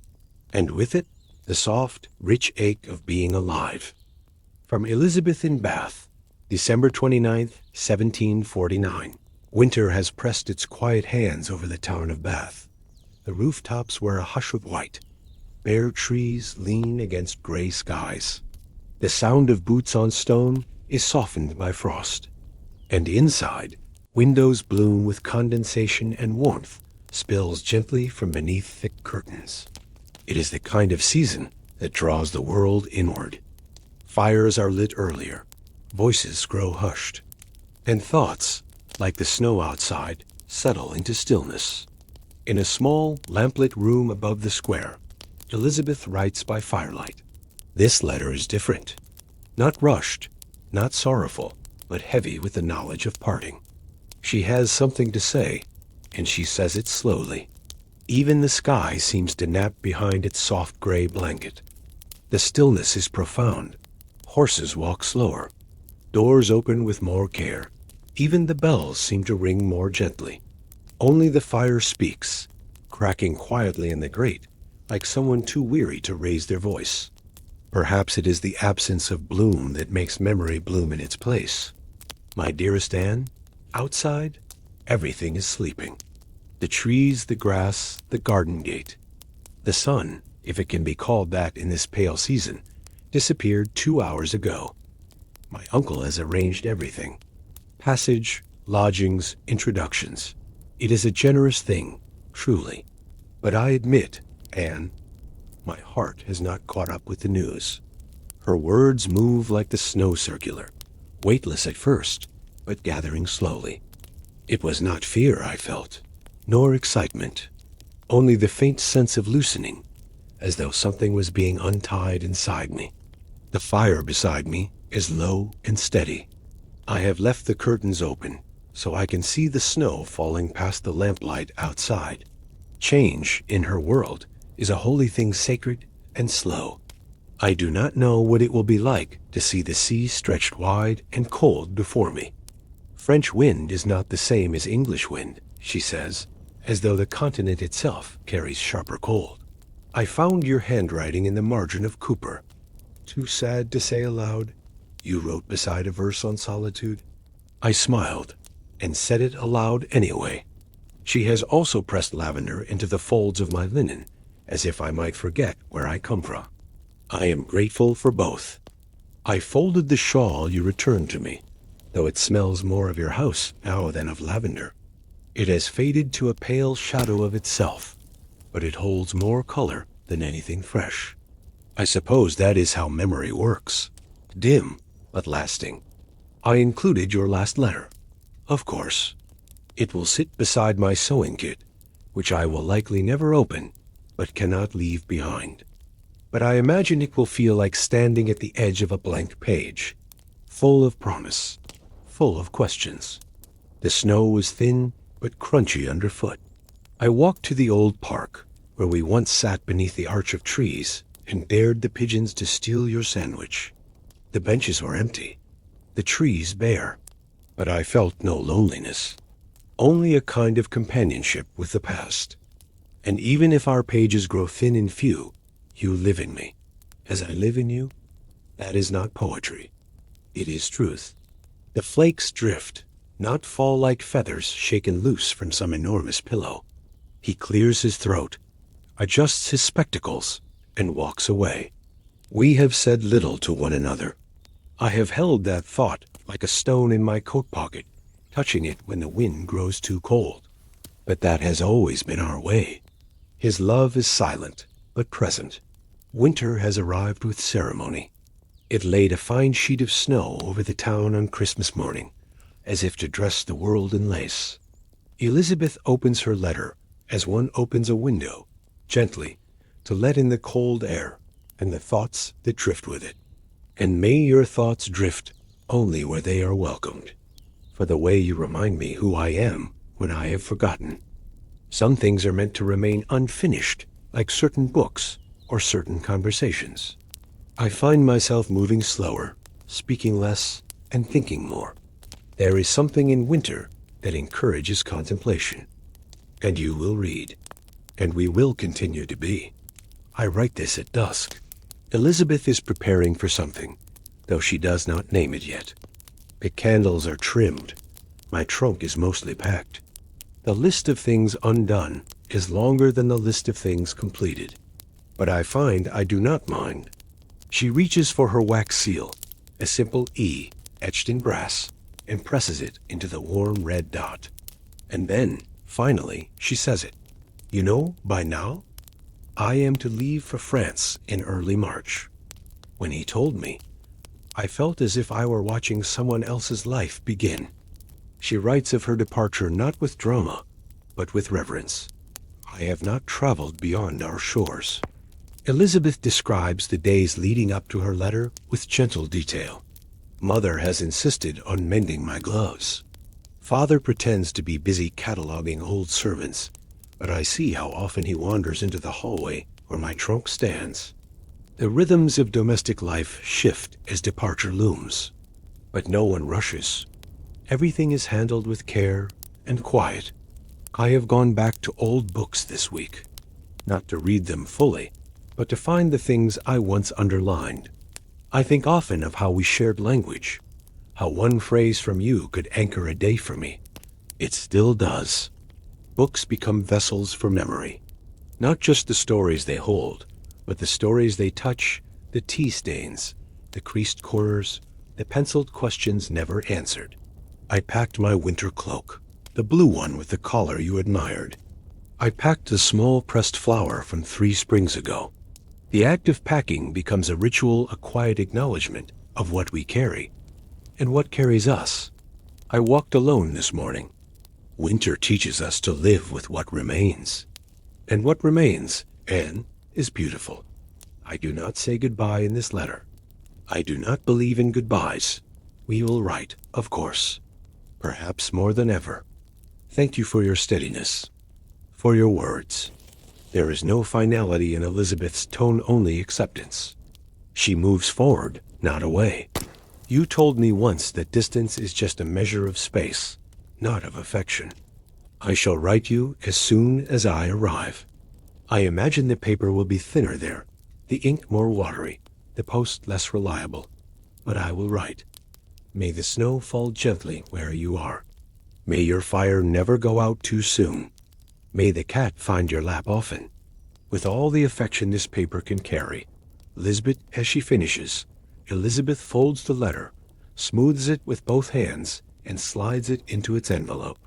and with it, the soft, rich ache of being alive. From Elisabeth in Bath, December 29th, 1749. Winter has pressed its quiet hands over the town of Bath. The rooftops wear a hush of white. Bare trees lean against gray skies. The sound of boots on stone is softened by frost. And inside, windows bloom with condensation, and warmth spills gently from beneath thick curtains. It is the kind of season that draws the world inward. Fires are lit earlier. Voices grow hushed, and thoughts, like the snow outside, settle into stillness. In a small, lamplit room above the square, Elisabeth writes by firelight. This letter is different. Not rushed, not sorrowful, but heavy with the knowledge of parting. She has something to say, and she says it slowly. Even the sky seems to nap behind its soft gray blanket. The stillness is profound. Horses walk slower. Doors open with more care. Even the bells seem to ring more gently. Only the fire speaks, cracking quietly in the grate, like someone too weary to raise their voice. Perhaps it is the absence of bloom that makes memory bloom in its place. My dearest Anne, outside, everything is sleeping. The trees, the grass, the garden gate. The sun, if it can be called that in this pale season, disappeared 2 hours ago. My uncle has arranged everything. Passage, lodgings, introductions. It is a generous thing, truly. But I admit, Anne, my heart has not caught up with the news. Her words move like the snow circular, weightless at first, but gathering slowly. It was not fear I felt, nor excitement, only the faint sense of loosening, as though something was being untied inside me. The fire beside me is low and steady. I have left the curtains open, so I can see the snow falling past the lamplight outside. Change, in her world, is a holy thing, sacred and slow. I do not know what it will be like to see the sea stretched wide and cold before me. French wind is not the same as English wind, she says, as though the continent itself carries sharper cold. I found your handwriting in the margin of Cooper. Too sad to say aloud, you wrote beside a verse on solitude. I smiled and said it aloud anyway. She has also pressed lavender into the folds of my linen, as if I might forget where I come from. I am grateful for both. I folded the shawl you returned to me, though it smells more of your house now than of lavender. It has faded to a pale shadow of itself, but it holds more color than anything fresh. I suppose that is how memory works. Dim, but lasting. I included your last letter. Of course. It will sit beside my sewing kit, which I will likely never open, but cannot leave behind. But I imagine it will feel like standing at the edge of a blank page, full of promise, full of questions. The snow was thin but crunchy underfoot. I walked to the old park, where we once sat beneath the arch of trees and dared the pigeons to steal your sandwich. The benches were empty, the trees bare, but I felt no loneliness, only a kind of companionship with the past. And even if our pages grow thin and few, you live in me, as I live in you. That is not poetry. It is truth. The flakes drift, not fall like feathers shaken loose from some enormous pillow. He clears his throat, adjusts his spectacles, and walks away. We have said little to one another. I have held that thought like a stone in my coat pocket, touching it when the wind grows too cold. But that has always been our way. His love is silent, but present. Winter has arrived with ceremony. It laid a fine sheet of snow over the town on Christmas morning, as if to dress the world in lace. Elisabeth opens her letter as one opens a window, gently, to let in the cold air and the thoughts that drift with it. And may your thoughts drift only where they are welcomed, for the way you remind me who I am when I have forgotten. Some things are meant to remain unfinished, like certain books or certain conversations. I find myself moving slower, speaking less, and thinking more. There is something in winter that encourages contemplation. And you will read, and we will continue to be. I write this at dusk. Elisabeth is preparing for something, though she does not name it yet. The candles are trimmed. My trunk is mostly packed. The list of things undone is longer than the list of things completed. But I find I do not mind. She reaches for her wax seal, a simple E etched in brass, and presses it into the warm red dot. And then, finally, she says it. You know, by now, I am to leave for France in early March. When he told me, I felt as if I were watching someone else's life begin. She writes of her departure not with drama, but with reverence. I have not traveled beyond our shores. Elisabeth describes the days leading up to her letter with gentle detail. Mother has insisted on mending my gloves. Father pretends to be busy cataloging old servants, but I see how often he wanders into the hallway where my trunk stands. The rhythms of domestic life shift as departure looms, but no one rushes. Everything is handled with care and quiet. I have gone back to old books this week, not to read them fully, but to find the things I once underlined. I think often of how we shared language, how one phrase from you could anchor a day for me. It still does. Books become vessels for memory, not just the stories they hold, but the stories they touch, the tea stains, the creased corners, the penciled questions never answered. I packed my winter cloak, the blue one with the collar you admired. I packed the small pressed flower from 3 springs ago. The act of packing becomes a ritual, a quiet acknowledgement of what we carry and what carries us. I walked alone this morning. Winter teaches us to live with what remains. And what remains, Anne, is beautiful. I do not say goodbye in this letter. I do not believe in goodbyes. We will write, of course, perhaps more than ever. Thank you for your steadiness, for your words. There is no finality in Elisabeth's tone-only acceptance. She moves forward, not away. You told me once that distance is just a measure of space, not of affection. I shall write you as soon as I arrive. I imagine the paper will be thinner there, the ink more watery, the post less reliable. But I will write. May the snow fall gently where you are. May your fire never go out too soon. May the cat find your lap often. With all the affection this paper can carry. Lisbeth, as she finishes, Elisabeth folds the letter, smooths it with both hands, and slides it into its envelope.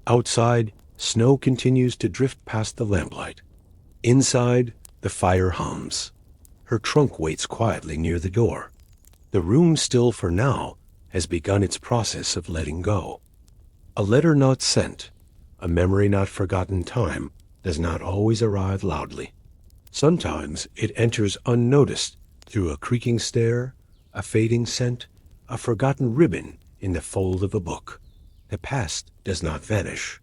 Outside, snow continues to drift past the lamplight. Inside, the fire hums. Her trunk waits quietly near the door. The room, still for now, has begun its process of letting go. A letter not sent, a memory not forgotten time, does not always arrive loudly. Sometimes it enters unnoticed through a creaking stair, a fading scent, a forgotten ribbon in the fold of a book. The past does not vanish.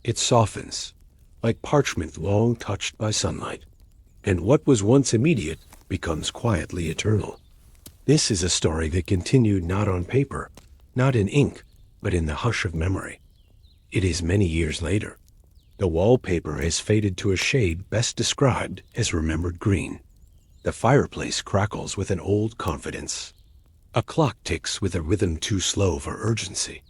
It softens, like parchment long touched by sunlight, and what was once immediate becomes quietly eternal. This is a story that continued not on paper, not in ink, but in the hush of memory. It is many years later. The wallpaper has faded to a shade best described as remembered green. The fireplace crackles with an old confidence. A clock ticks with a rhythm too slow for urgency.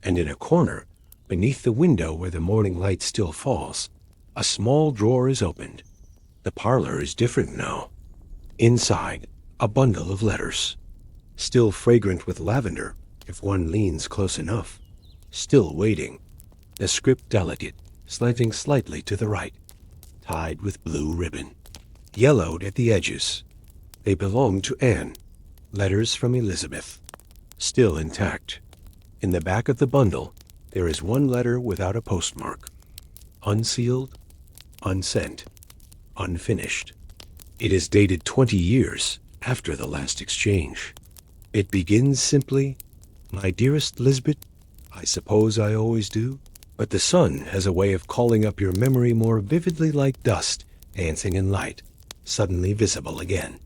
And in a corner, beneath the window where the morning light still falls, a small drawer is opened. The parlor is different now. Inside, a bundle of letters, still fragrant with lavender if one leans close enough, still waiting, the script delicate, slanting slightly to the right, tied with blue ribbon, yellowed at the edges. They belong to Anne, letters from Elisabeth, still intact. In the back of the bundle, there is one letter without a postmark, unsealed, unsent, unfinished. It is dated 20 years after the last exchange. It begins simply, "My dearest Lisbeth, I suppose I always do, but the sun has a way of calling up your memory more vividly, like dust dancing in light, suddenly visible again."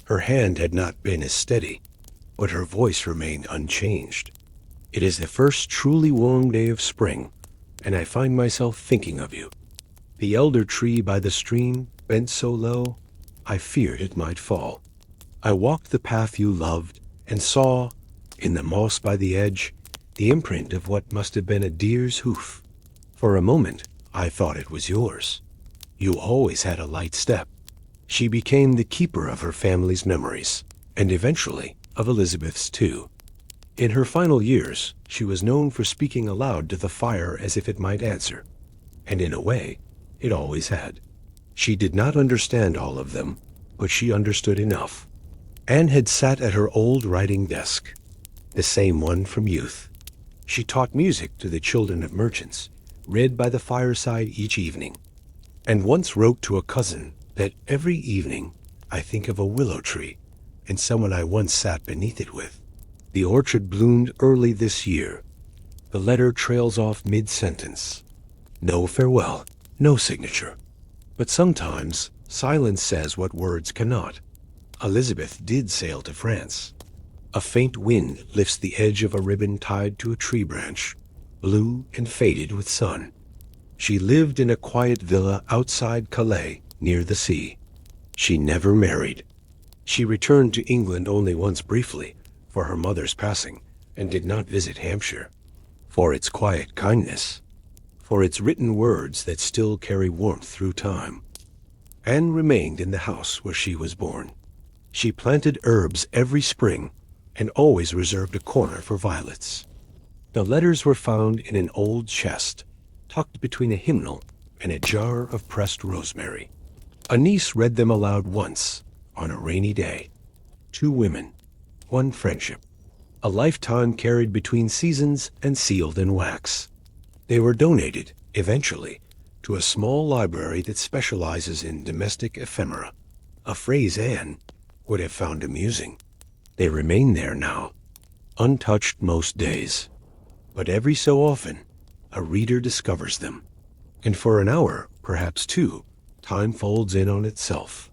Her hand had not been as steady, but her voice remained unchanged. It is the first truly warm day of spring, and I find myself thinking of you. The elder tree by the stream bent so low, I feared it might fall. I walked the path you loved and saw, in the moss by the edge, the imprint of what must have been a deer's hoof. For a moment, I thought it was yours. You always had a light step. She became the keeper of her family's memories, and eventually of Elisabeth's too. In her final years, she was known for speaking aloud to the fire as if it might answer, and in a way, it always had. She did not understand all of them, but she understood enough. Anne had sat at her old writing desk, the same one from youth. She taught music to the children of merchants, read by the fireside each evening, and once wrote to a cousin that every evening I think of a willow tree and someone I once sat beneath it with. The orchard bloomed early this year. The letter trails off mid-sentence. No farewell, no signature. But sometimes silence says what words cannot. Elisabeth did sail to France. A faint wind lifts the edge of a ribbon tied to a tree branch, blue and faded with sun. She lived in a quiet villa outside Calais, near the sea. She never married. She returned to England only once briefly, for her mother's passing, and did not visit Hampshire. For its quiet kindness, for its written words that still carry warmth through time. Anne remained in the house where she was born. She planted herbs every spring and always reserved a corner for violets. The letters were found in an old chest, tucked between a hymnal and a jar of pressed rosemary. A niece read them aloud once, on a rainy day. 2 women, 1 friendship. A lifetime carried between seasons and sealed in wax. They were donated, eventually, to a small library that specializes in domestic ephemera, a phrase Anne would have found amusing. They remain there now, untouched most days. But every so often, a reader discovers them. And for an hour, perhaps 2, time folds in on itself.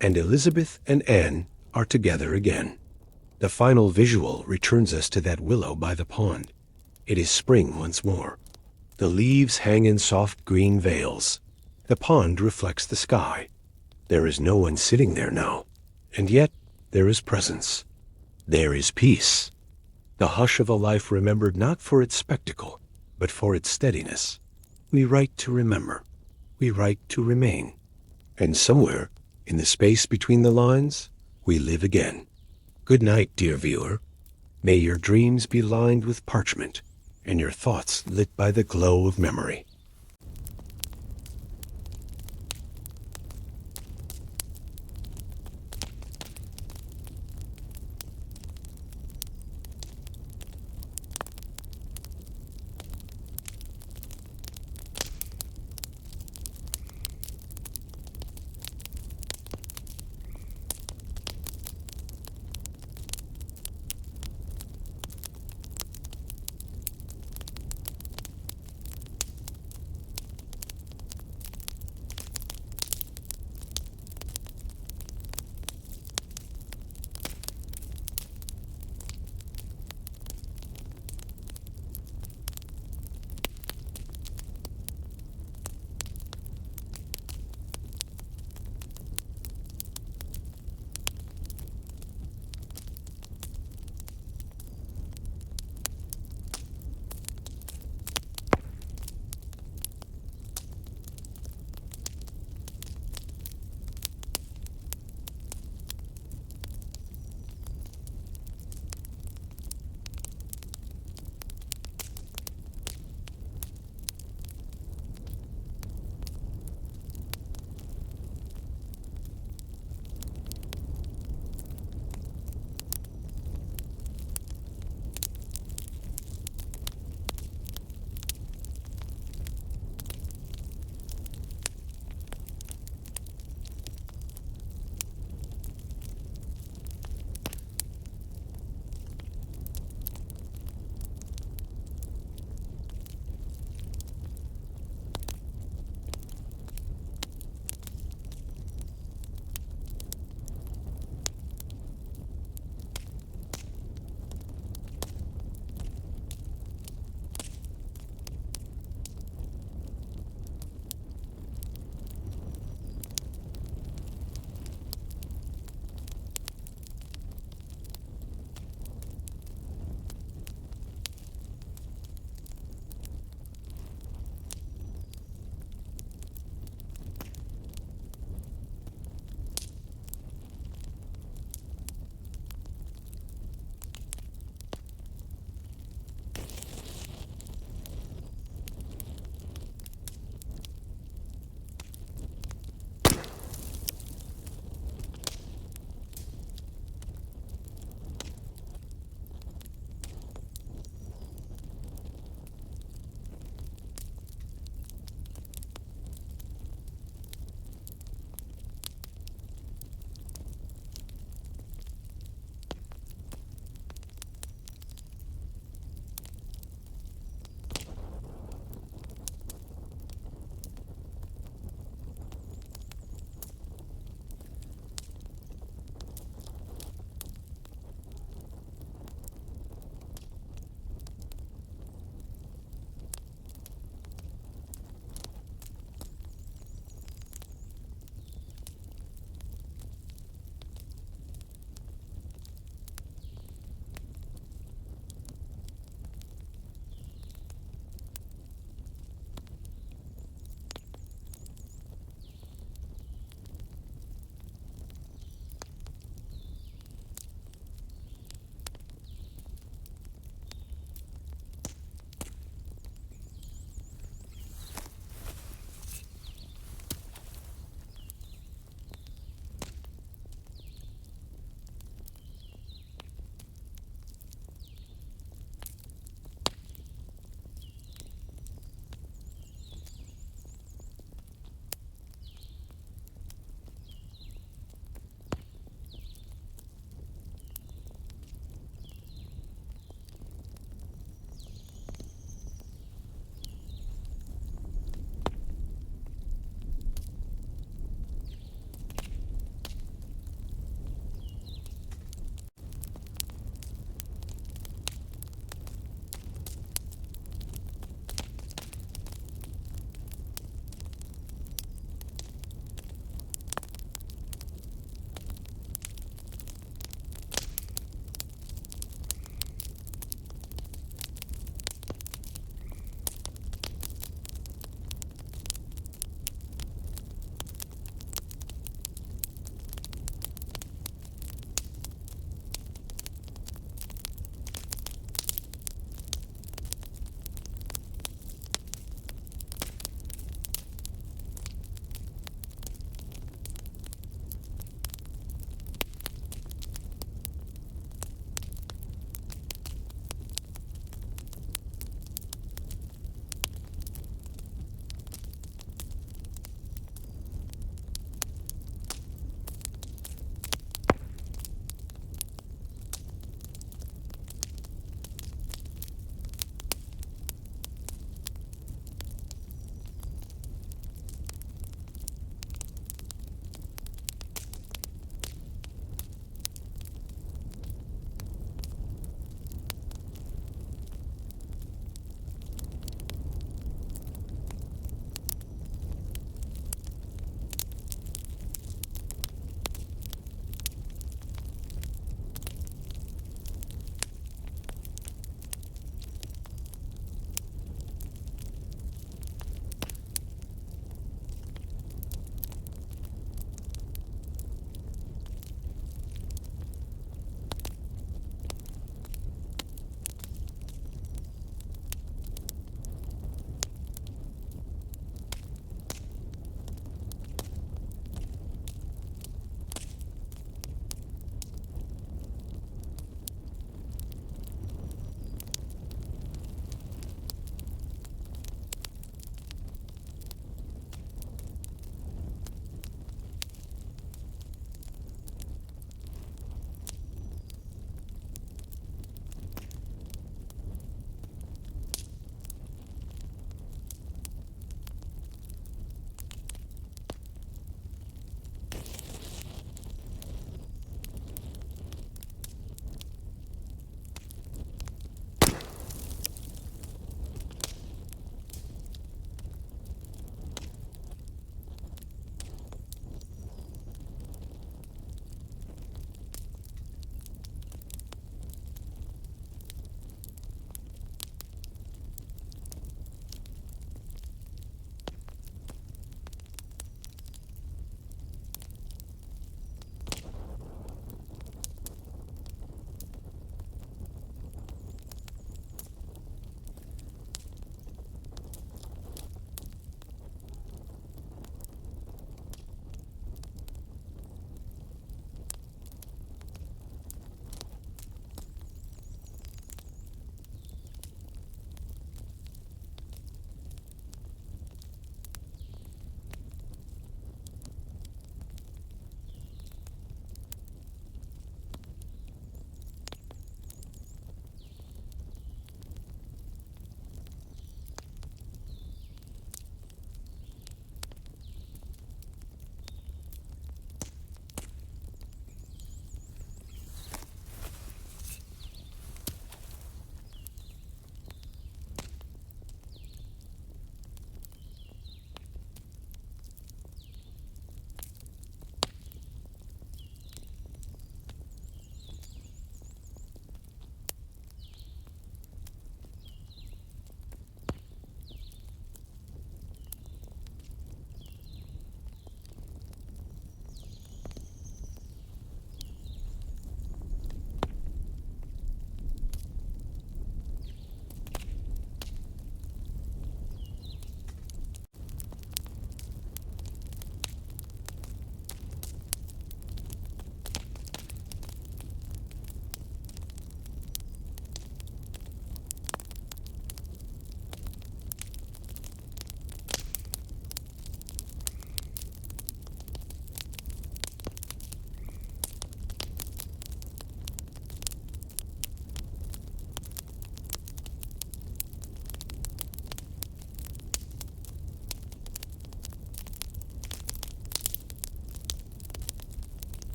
And Elisabeth and Anne are together again. The final visual returns us to that willow by the pond. It is spring once more. The leaves hang in soft green veils. The pond reflects the sky. There is no one sitting there now, and yet there is presence. There is peace. The hush of a life remembered not for its spectacle, but for its steadiness. We write to remember. We write to remain. And somewhere, in the space between the lines, we live again. Good night, dear viewer. May your dreams be lined with parchment, and your thoughts lit by the glow of memory.